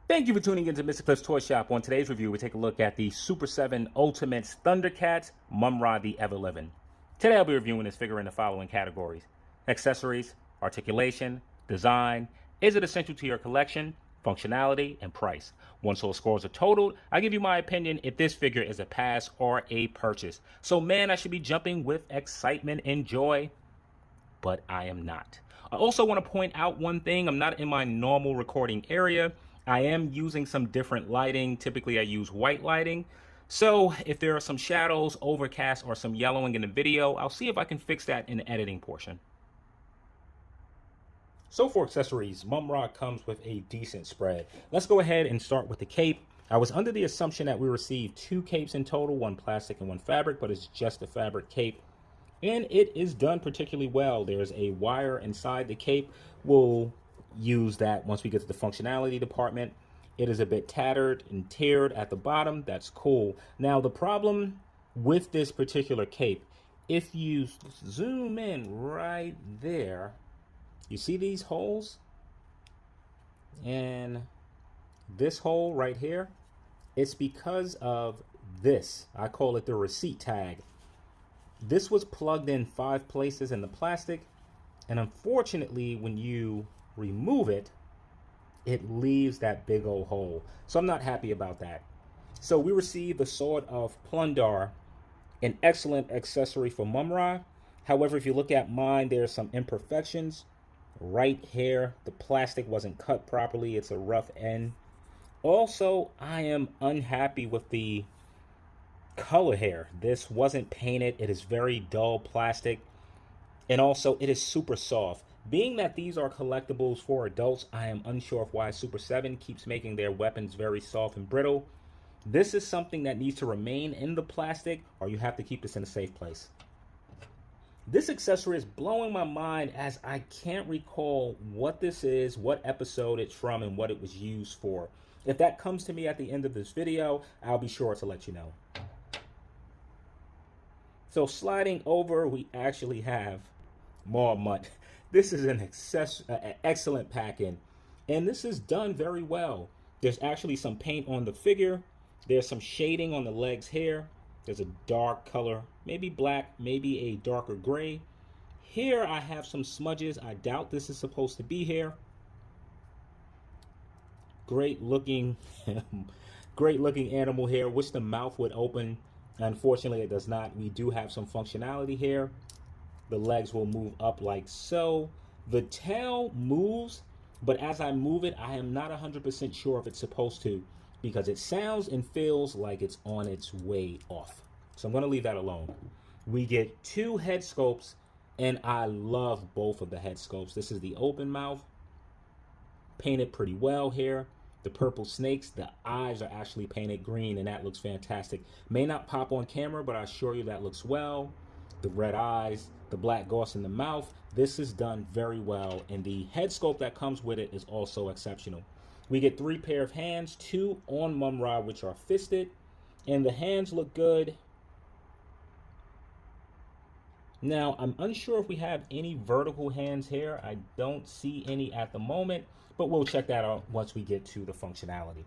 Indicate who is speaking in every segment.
Speaker 1: Thank you for tuning into Mr. Cliff's Toy Shop. On today's review, we take a look at the Super 7 Ultimates Thundercats Mumm-Ra the Ever Living. Today I'll be reviewing this figure in the following categories: accessories, articulation, design, is it essential to your collection, functionality, and price. Once all scores are totaled, I give you my opinion if this figure is a pass or a purchase. So man, I should be jumping with excitement and joy, but I am not. I also want to point out one thing. I'm not in my normal recording area. I am using some different lighting. Typically I use white lighting. So if there are some shadows, overcast, or some yellowing in the video, I'll see if I can fix that in the editing portion. So for accessories, Mumm-Ra comes with a decent spread. Let's go ahead and start with the cape. I was under the assumption that we received 2 capes in total, one plastic and one fabric, but it's just a fabric cape. And it is done particularly well. There's a wire inside the cape. We'll use that once we get to the functionality department. It is a bit tattered and teared at the bottom. That's cool. Now the problem with this particular cape, if you zoom in right there, you see these holes? And this hole right here, it's because of this. I call it the receipt tag. This was plugged in 5 places in the plastic, and unfortunately when you remove it, it leaves that big old hole. So I'm not happy about that. So we received the Sword of Plundar, an excellent accessory for Mumm-Ra. However, if you look at mine, there's some imperfections. Right here, the plastic wasn't cut properly. It's a rough end. Also, I am unhappy with the color here. This wasn't painted. It is very dull plastic, and also it is super soft. Being that these are collectibles for adults, I am unsure of why Super 7 keeps making their weapons very soft and brittle. This is something that needs to remain in the plastic, or you have to keep this in a safe place. This accessory is blowing my mind, as I can't recall what this is, what episode it's from, and what it was used for. If that comes to me at the end of this video, I'll be sure to let you know. So sliding over, we actually have more mud. This is an excellent pack-in, and this is done very well. There's actually some paint on the figure. There's some shading on the legs here. There's a dark color, maybe black, maybe a darker gray. Here I have some smudges. I doubt this is supposed to be here. Great looking, great looking animal here. Wish the mouth would open. Unfortunately, it does not. We do have some functionality here. The legs will move up like so. The tail moves, but as I move it, I am not 100% sure if it's supposed to, because it sounds and feels like it's on its way off. So I'm going to leave that alone. We get 2 head sculpts, and I love both of the head sculpts. This is the open mouth, painted pretty well here. The purple snakes, the eyes are actually painted green, and that looks fantastic. May not pop on camera, but I assure you that looks well. The red eyes, the black gauze in the mouth, this is done very well, and the head sculpt that comes with it is also exceptional. We get 3 pair of hands, 2 on Mumm-Ra, which are fisted, and the hands look good. Now, I'm unsure if we have any vertical hands here. I don't see any at the moment, but we'll check that out once we get to the functionality.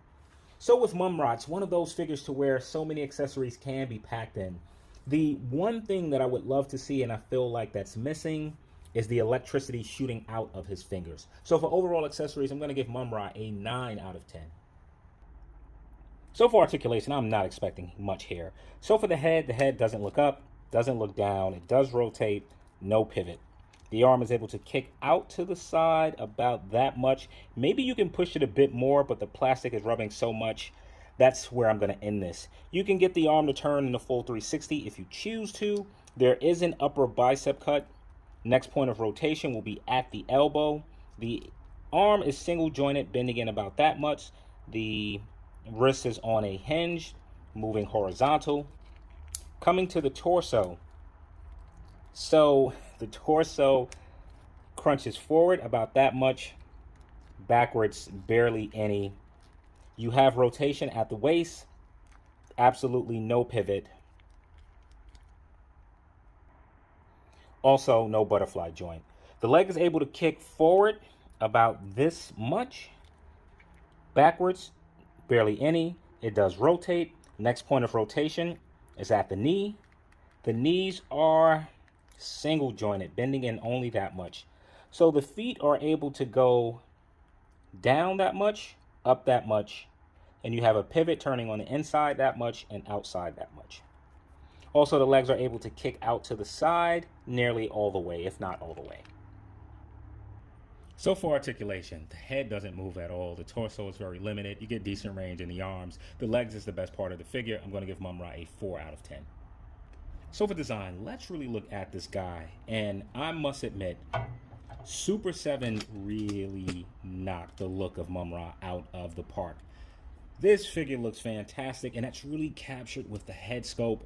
Speaker 1: So with Mumm-Ra, it's one of those figures to where so many accessories can be packed in. The one thing that I would love to see, and I feel like that's missing, is the electricity shooting out of his fingers. So for overall accessories, I'm going to give Mumm-Ra a 9 out of 10. So for articulation, I'm not expecting much here. So for the head doesn't look up, doesn't look down, it does rotate, no pivot. The arm is able to kick out to the side about that much. Maybe you can push it a bit more, but the plastic is rubbing so much. That's where I'm going to end this. You can get the arm to turn in a full 360 if you choose to. There is an upper bicep cut. Next point of rotation will be at the elbow. The arm is single jointed, bending in about that much. The wrist is on a hinge, moving horizontal. Coming to the torso. So the torso crunches forward about that much, backwards barely any. You have rotation at the waist, absolutely no pivot. Also, no butterfly joint. The leg is able to kick forward about this much, backwards, barely any. It does rotate. Next point of rotation is at the knee. The knees are single jointed, bending in only that much. So the feet are able to go down that much, up that much, and you have a pivot turning on the inside that much and outside that much. Also, the legs are able to kick out to the side nearly all the way, if not all the way. So for articulation, the head doesn't move at all. The torso is very limited. You get decent range in the arms. The legs is the best part of the figure. I'm going to give Mumm-Ra a 4 out of 10. So for design, let's really look at this guy. And I must admit, Super 7 really knocked the look of Mumm-Ra out of the park. This figure looks fantastic, and that's really captured with the head sculpt.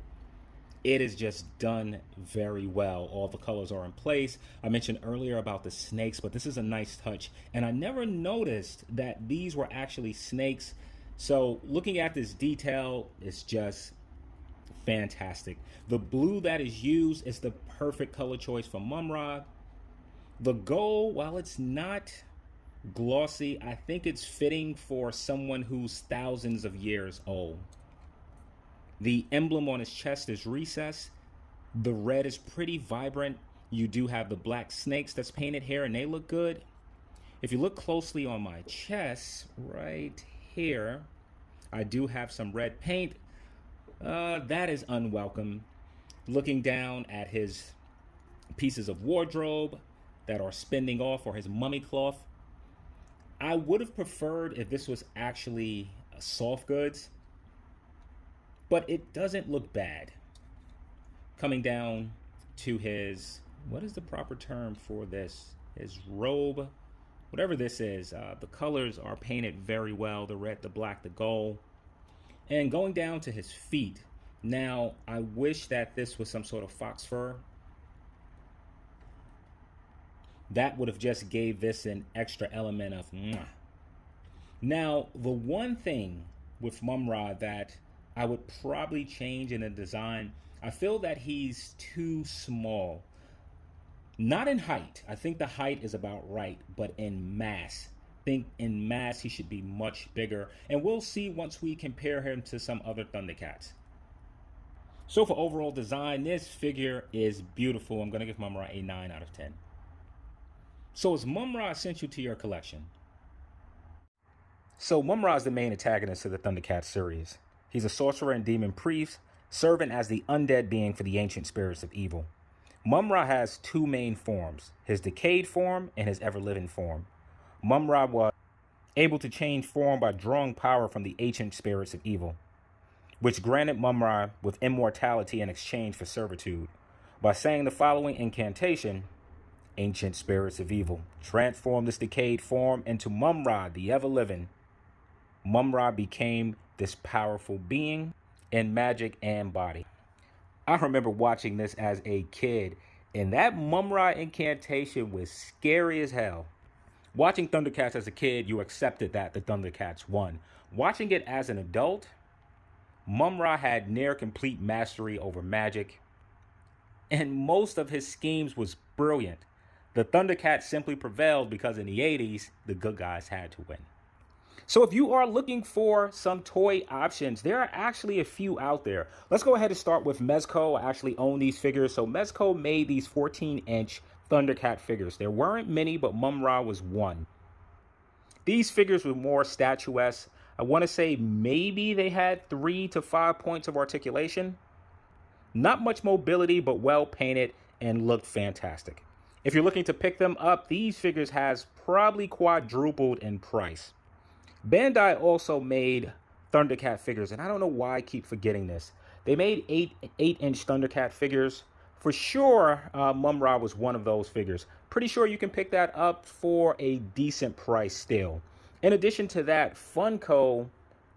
Speaker 1: It is just done very well. All the colors are in place. I mentioned earlier about the snakes, but this is a nice touch. And I never noticed that these were actually snakes. So looking at this detail is just fantastic. The blue that is used is the perfect color choice for Mumm-Ra. The gold, while it's not glossy, I think it's fitting for someone who's thousands of years old. The emblem on his chest is recessed. The red is pretty vibrant. You do have the black snakes that's painted here, and they look good. If you look closely on my chest, right here, I do have some red paint. That is unwelcome. Looking down at his pieces of wardrobe that are spinning off, or his mummy cloth, I would have preferred if this was actually soft goods, but it doesn't look bad. Coming down to his, what is the proper term for this? His robe, whatever this is. The colors are painted very well. The red, the black, the gold. And going down to his feet. Now, I wish that this was some sort of fox fur. That would have just gave this an extra element of mwah. Now, the one thing with Mumm-Ra that I would probably change in the design, I feel that he's too small. Not in height. I think the height is about right, but in mass. I think in mass he should be much bigger. And we'll see once we compare him to some other Thundercats. So for overall design, this figure is beautiful. I'm going to give Mumm-Ra a 9 out of 10. So is Mumm-Ra essential to your collection? So Mumm-Ra is the main antagonist of the Thundercats series. He's a sorcerer and demon priest, serving as the undead being for the ancient spirits of evil. Mumm-Ra has two main forms, his decayed form and his ever-living form. Mumm-Ra was able to change form by drawing power from the ancient spirits of evil, which granted Mumm-Ra with immortality in exchange for servitude. By saying the following incantation, ancient spirits of evil, transform this decayed form into Mumm-Ra, the ever-living. Mumm-Ra became this powerful being in magic and body. I remember watching this as a kid, and that Mumm-Ra incantation was scary as hell. Watching Thundercats as a kid, you accepted that the Thundercats won. Watching it as an adult, Mumm-Ra had near complete mastery over magic, and most of his schemes was brilliant. The Thundercats simply prevailed because in the 80s, the good guys had to win. So if you are looking for some toy options, there are actually a few out there. Let's go ahead and start with Mezco. I actually own these figures. So Mezco made these 14-inch Thundercat figures. There weren't many, but Mumm-Ra was one. These figures were more statuesque. I want to say maybe they had 3 to 5 points of articulation. Not much mobility, but well painted and looked fantastic. If you're looking to pick them up, these figures has probably quadrupled in price. Bandai also made Thundercat figures, and I don't know why I keep forgetting this. They made 8-inch Thundercat figures. For sure, Mumm-Ra was one of those figures. Pretty sure you can pick that up for a decent price still. In addition to that, Funko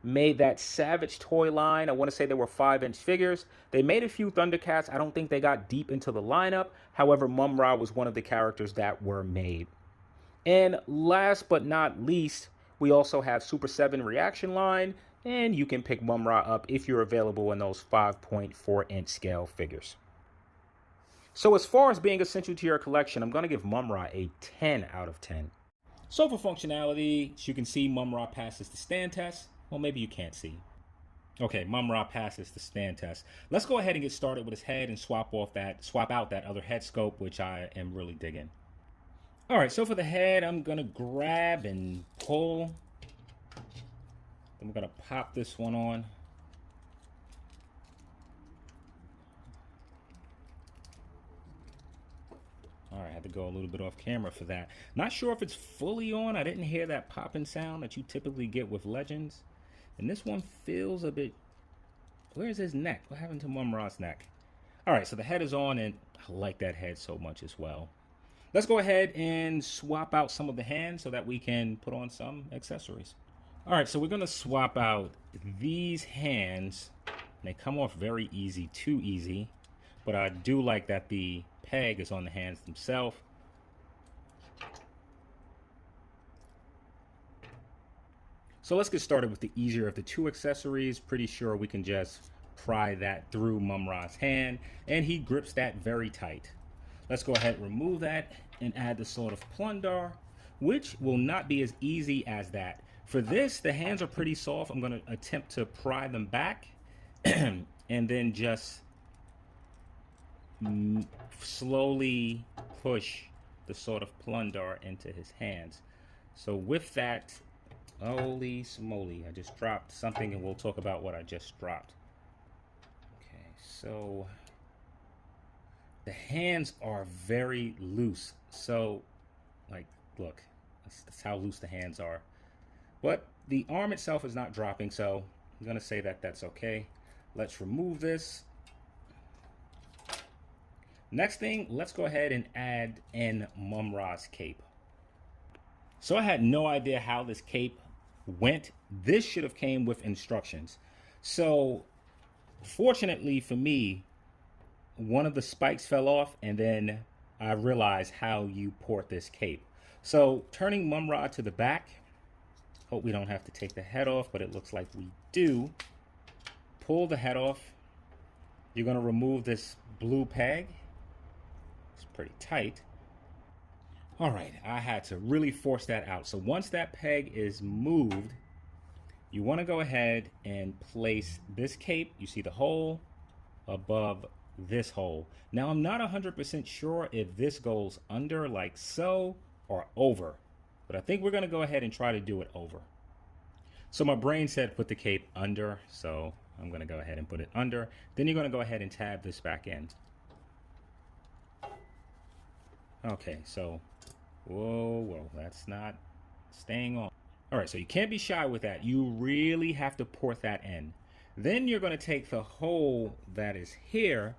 Speaker 1: made that Savage toy line. I want to say they were 5-inch figures. They made a few Thundercats. I don't think they got deep into the lineup. However, Mumm-Ra was one of the characters that were made. And last but not least, we also have Super 7 Reaction line, and you can pick Mumm-Ra up if you're available in those 5.4-inch scale figures. So as far as being essential to your collection, I'm going to give Mumm-Ra a 10 out of 10. So for functionality, as you can see, Mumm-Ra passes the stand test. Well, maybe you can't see. Okay, Mumm-Ra passes the stand test. Let's go ahead and get started with his head and swap out that other head scope, which I am really digging. All right, so for the head, I'm gonna grab and pull. Then we're gonna pop this one on. All right, I had to go a little bit off camera for that. Not sure if it's fully on. I didn't hear that popping sound that you typically get with Legends. And this one feels a bit... Where's his neck? What happened to Mumm-Ra's neck? All right, so the head is on, and I like that head so much as well. Let's go ahead and swap out some of the hands so that we can put on some accessories. All right, so we're going to swap out these hands. They come off very easy, too easy. But I do like that the peg is on the hands themselves. So let's get started with the easier of the two accessories. Pretty sure we can just pry that through Mumm-Ra's hand, and he grips that very tight. Let's go ahead and remove that and add the Sword of Plundar, which will not be as easy as that. For this, the hands are pretty soft. I'm going to attempt to pry them back and then just slowly push the Sword of Plundar into his hands. So with that, holy smoly, I just dropped something, and we'll talk about what I just dropped. Okay, so the hands are very loose. So, like, look, that's how loose the hands are. But the arm itself is not dropping, so I'm going to say that that's okay. Let's remove this. Next thing, let's go ahead and add in Mumm-Ra's cape. So I had no idea how this cape went. This should have came with instructions. So fortunately for me, one of the spikes fell off, and then I realized how you port this cape. So turning Mumm-Ra to the back, hope we don't have to take the head off, but it looks like we do. Pull the head off. You're going to remove this blue peg. It's pretty tight. All right, I had to really force that out. So once that peg is moved, you want to go ahead and place this cape. You see the hole above this hole. Now I'm not 100% sure if this goes under like so or over, but I think we're going to go ahead and try to do it over. So my brain said put the cape under, so I'm going to go ahead and put it under. Then you're going to go ahead and tab this back in. Okay, so whoa, that's not staying on. All right, so you can't be shy with that. You really have to port that in. Then you're going to take the hole that is here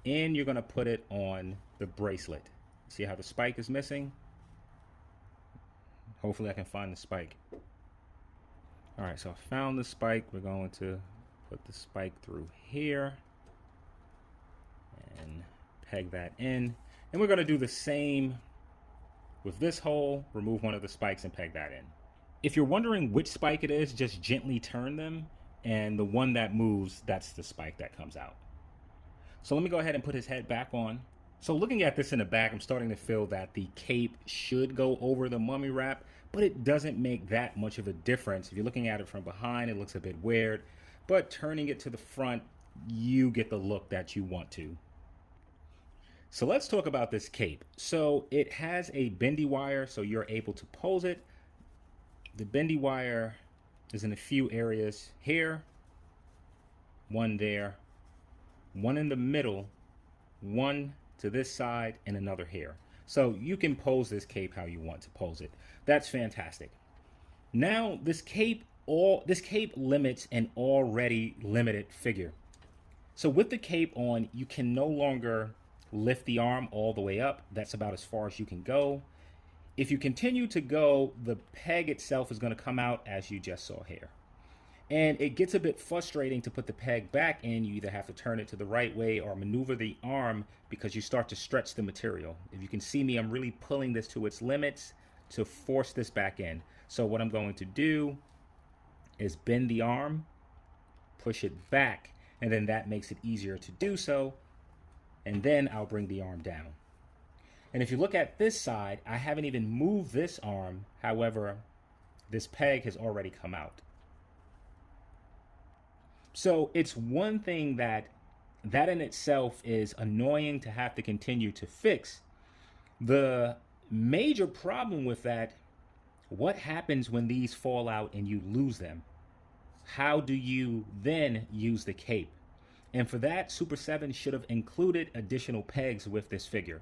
Speaker 1: and you're going to put it on the bracelet. See how the spike is missing? Hopefully I can find the spike. All right, so I found the spike. We're going to put the spike through here and peg that in. And we're going to do the same with this hole. Remove one of the spikes and peg that in. If you're wondering which spike it is, just gently turn them, and the one that moves, that's the spike that comes out. So let me go ahead and put his head back on. So looking at this in the back, I'm starting to feel that the cape should go over the mummy wrap, but it doesn't make that much of a difference. If you're looking at it from behind, it looks a bit weird, but turning it to the front, you get the look that you want to. So let's talk about this cape. So it has a bendy wire, so you're able to pose it. The bendy wire is in a few areas here, one there, one in the middle, one to this side, and another here. So you can pose this cape how you want to pose it. That's fantastic. Now this cape limits an already limited figure. So with the cape on, you can no longer lift the arm all the way up. That's about as far as you can go. If you continue to go, the peg itself is going to come out as you just saw here. And it gets a bit frustrating to put the peg back in. You either have to turn it to the right way or maneuver the arm because you start to stretch the material. If you can see me, I'm really pulling this to its limits to force this back in. So what I'm going to do is bend the arm, push it back, and then that makes it easier to do so. And then I'll bring the arm down. And if you look at this side, I haven't even moved this arm. However, this peg has already come out. So it's one thing that in itself is annoying to have to continue to fix. The major problem with that, what happens when these fall out and you lose them? How do you then use the cape? And for that, Super 7 should have included additional pegs with this figure.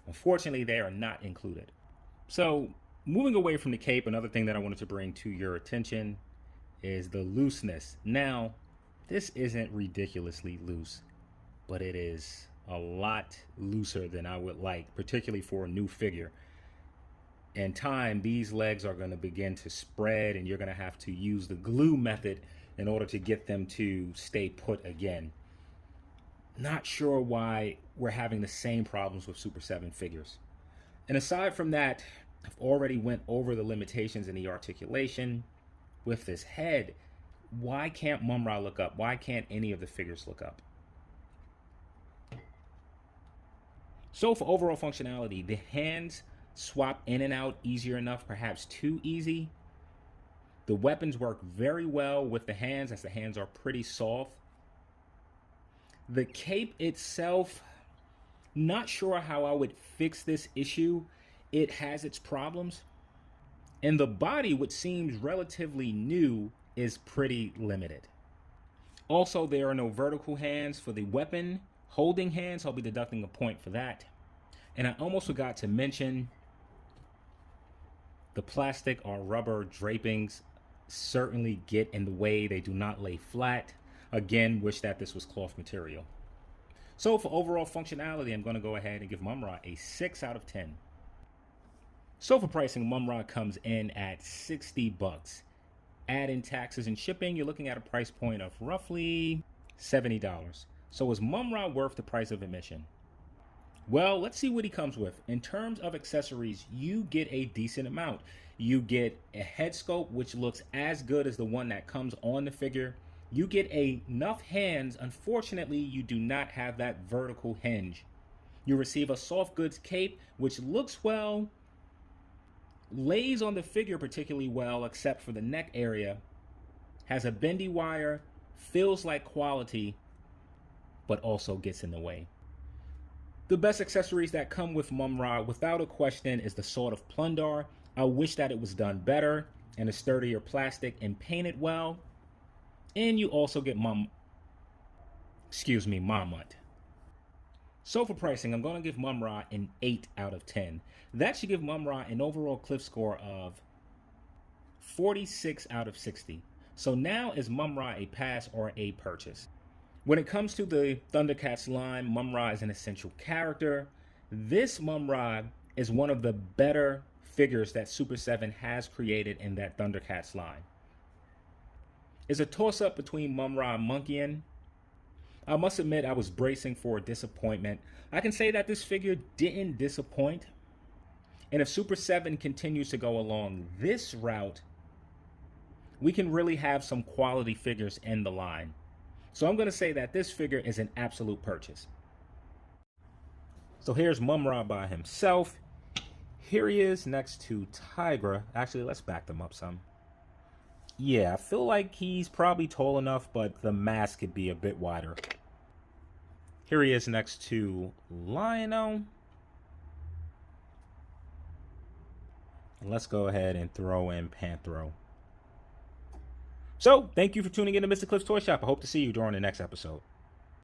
Speaker 1: Unfortunately, they are not included. So moving away from the cape, another thing that I wanted to bring to your attention is the looseness. Now, this isn't ridiculously loose, but it is a lot looser than I would like, particularly for a new figure. In time, these legs are going to begin to spread, and you're going to have to use the glue method in order to get them to stay put again. Not sure why we're having the same problems with Super 7 figures. And aside from that, I've already went over the limitations in the articulation. With this head, why can't Mumm-Ra look up? Why can't any of the figures look up? So for overall functionality, the hands swap in and out easier enough, perhaps too easy. The weapons work very well with the hands, as the hands are pretty soft. The cape itself, not sure how I would fix this issue. It has its problems. And the body, which seems relatively new, is pretty limited. Also, there are no vertical hands for the weapon holding hands. I'll be deducting a point for that. And I almost forgot to mention the plastic or rubber drapings certainly get in the way. They do not lay flat. Again, wish that this was cloth material. So for overall functionality, I'm going to go ahead and give Mumm-Ra a 6 out of 10. So for pricing, Mumm-Ra comes in at 60 bucks. Add in taxes and shipping, you're looking at a price point of roughly $70. So is Mumm-Ra worth the price of admission? Well, let's see what he comes with. In terms of accessories, you get a decent amount. You get a head sculpt, which looks as good as the one that comes on the figure. You get enough hands. Unfortunately, you do not have that vertical hinge. You receive a soft goods cape, which looks well, lays on the figure particularly well, except for the neck area. Has a bendy wire, feels like quality, but also gets in the way. The best accessories that come with Mumm-Ra, without a question, is the Sword of Plundar. I wish that it was done better in a sturdier plastic and painted well. And you also get Mammut. So for pricing, I'm going to give Mumm-Ra an 8 out of 10. That should give Mumm-Ra an overall cliff score of 46 out of 60. So now is Mumm-Ra a pass or a purchase? When it comes to the Thundercats line, Mumm-Ra is an essential character. This Mumm-Ra is one of the better figures that Super 7 has created in that Thundercats line. It's a toss-up between Mumm-Ra and Monkeyan. I must admit I was bracing for a disappointment. I can say that this figure didn't disappoint. And if Super 7 continues to go along this route, we can really have some quality figures in the line. So I'm going to say that this figure is an absolute purchase. So here's Mumm-Ra by himself. Here he is next to Tigra. Actually, let's back them up some. Yeah, I feel like he's probably tall enough, but the mask could be a bit wider. Here he is next to Lion-O. And let's go ahead and throw in Panthro. So, thank you for tuning in to Mr. Cliff's Toy Shop. I hope to see you during the next episode.